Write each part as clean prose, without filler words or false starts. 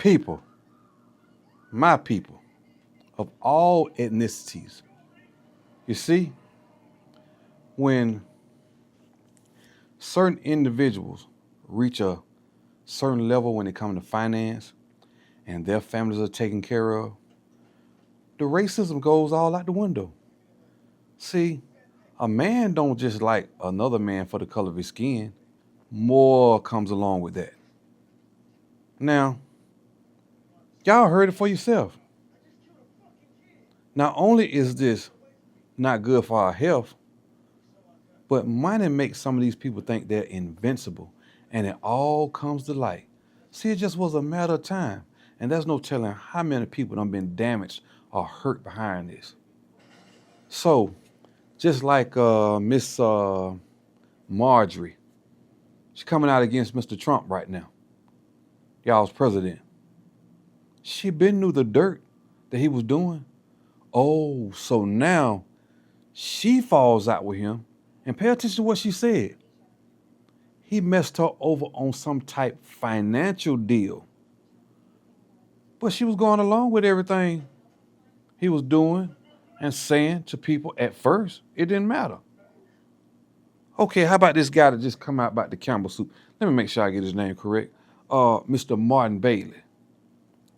People, my people, of all ethnicities. You see, when certain individuals reach a certain level when it comes to finance and their families are taken care of, the racism goes all out the window. See, a man don't just like another man for the color of his skin. More comes along with that. Now, y'all heard it for yourself. Not only is this not good for our health, but money makes some of these people think they're invincible, and it all comes to light. See, it just was a matter of time, and there's no telling how many people done been damaged or hurt behind this. So, just like Miss Marjorie, she's coming out against Mr. Trump right now, y'all's president. She been knew the dirt that he was doing. Oh, so now she falls out with him, and pay attention to what she said. He messed her over on some type financial deal. But she was going along with everything he was doing and saying to people at first. It didn't matter. Okay, how about this guy that just come out about the Campbell soup? Let me make sure I get his name correct. Mr. Martin Bailey.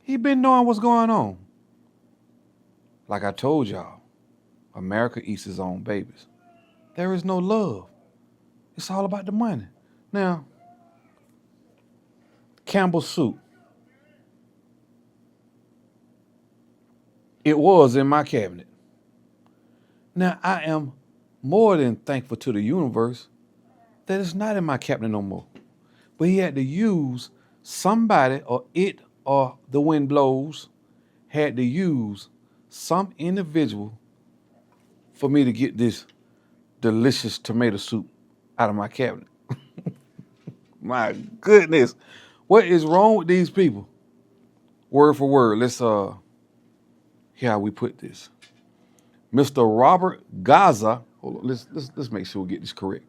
He been knowing what's going on. Like I told y'all, America eats its own babies. There is no love. It's all about the money. Now, Campbell soup. It was in my cabinet. Now, I am more than thankful to the universe that it's not in my cabinet no more. But he had to use somebody, or it, or the wind blows, had to use some individual for me to get this delicious tomato soup out of my cabinet. My goodness. What is wrong with these people? Word for word. Let's hear how we put this. Mr. Robert Gaza. Hold on, let's make sure we get this correct.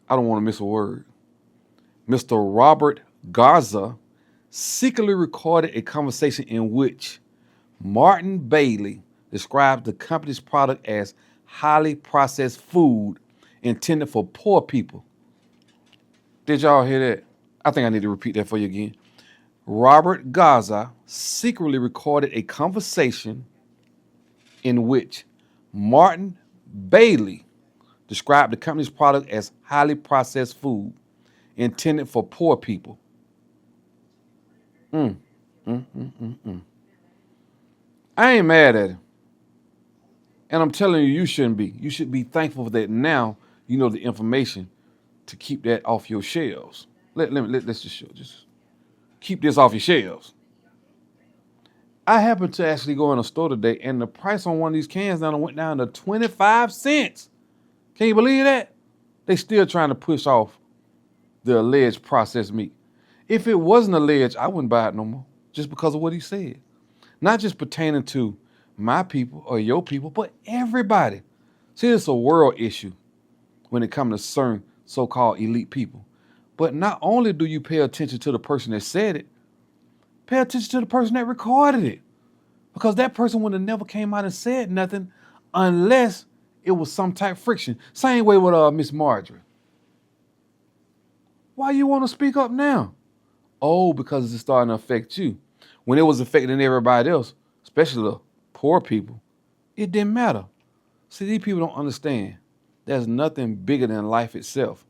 I don't want to miss a word. Mr. Robert Garza secretly recorded a conversation in which Martin Bailey described the company's product as highly processed food intended for poor people. Did y'all hear that? I think I need to repeat that for you again. Robert Gaza secretly recorded a conversation in which Martin Bailey described the company's product as highly processed food intended for poor people. I ain't mad at him. And I'm telling you, you shouldn't be. You should be thankful that now you know the information to keep that off your shelves. Let's just keep this off your shelves. I happened to actually go in a store today, and the price on one of these cans now went down to 25 cents. Can you believe that? They still trying to push off the alleged processed meat. If it wasn't alleged, I wouldn't buy it no more, just because of what he said. Not just pertaining to my people or your people, but everybody. See, it's a world issue when it comes to certain so-called elite people. But not only do you pay attention to the person that said it, pay attention to the person that recorded it. Because that person would have never came out and said nothing unless it was some type of friction. Same way with Miss Marjorie. Why you want to speak up now? Oh, because it's starting to affect you. When it was affecting everybody else, especially the poor people, it didn't matter. See, these people don't understand. There's nothing bigger than life itself.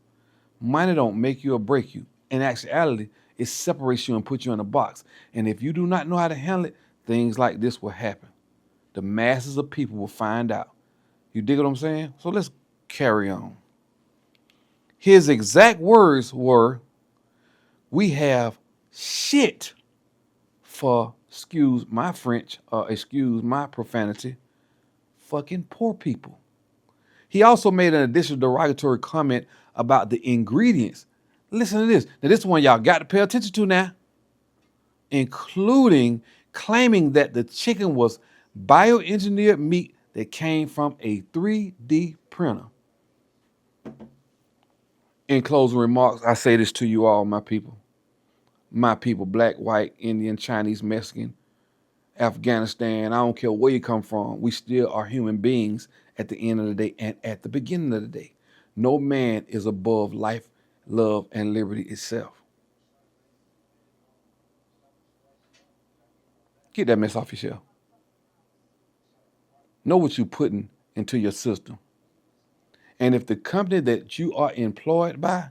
Money don't make you or break you. In actuality, it separates you and puts you in a box. And if you do not know how to handle it, things like this will happen. The masses of people will find out. You dig what I'm saying? So let's carry on. His exact words were, we have shit for, excuse my French, excuse my profanity, fucking poor people. He also made an additional derogatory comment about the ingredients. Listen to this. Now, this one y'all got to pay attention to now. Including claiming that the chicken was bioengineered meat that came from a 3D printer. In closing remarks, I say this to you all, my people. my people, black, white, Indian, Chinese, Mexican, Afghanistan, I don't care where you come from, we still are human beings at the end of the day and at the beginning of the day. No man is above life, love, and liberty itself. Get that mess off your shelf. Know what you're putting into your system. And if the company that you are employed by,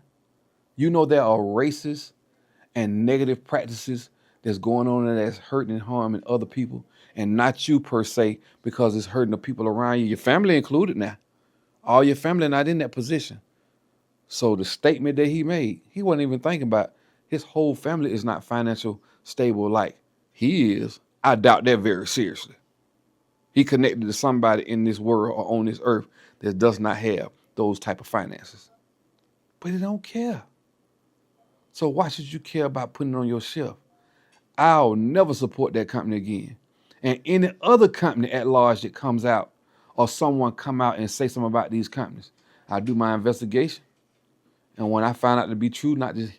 you know there are racist and negative practices that's going on and that's hurting and harming other people, and not you per se, because it's hurting the people around you, your family included now. All your family not in that position. So the statement that he made, he wasn't even thinking about his whole family is not financial stable like he is. I doubt that very seriously. He connected to somebody in this world or on this earth that does not have those type of finances. But he don't care. So why should you care about putting it on your shelf? I'll never support that company again. And any other company at large that comes out or someone come out and say something about these companies, I do my investigation. And when I find out to be true, not just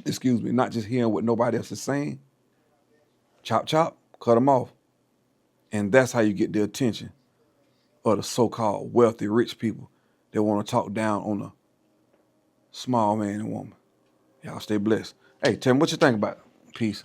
hearing what nobody else is saying, chop, chop, cut them off. And that's how you get the attention of the so-called wealthy, rich people that want to talk down on the small man and woman. Y'all stay blessed. Hey, tell me what you think about it. Peace.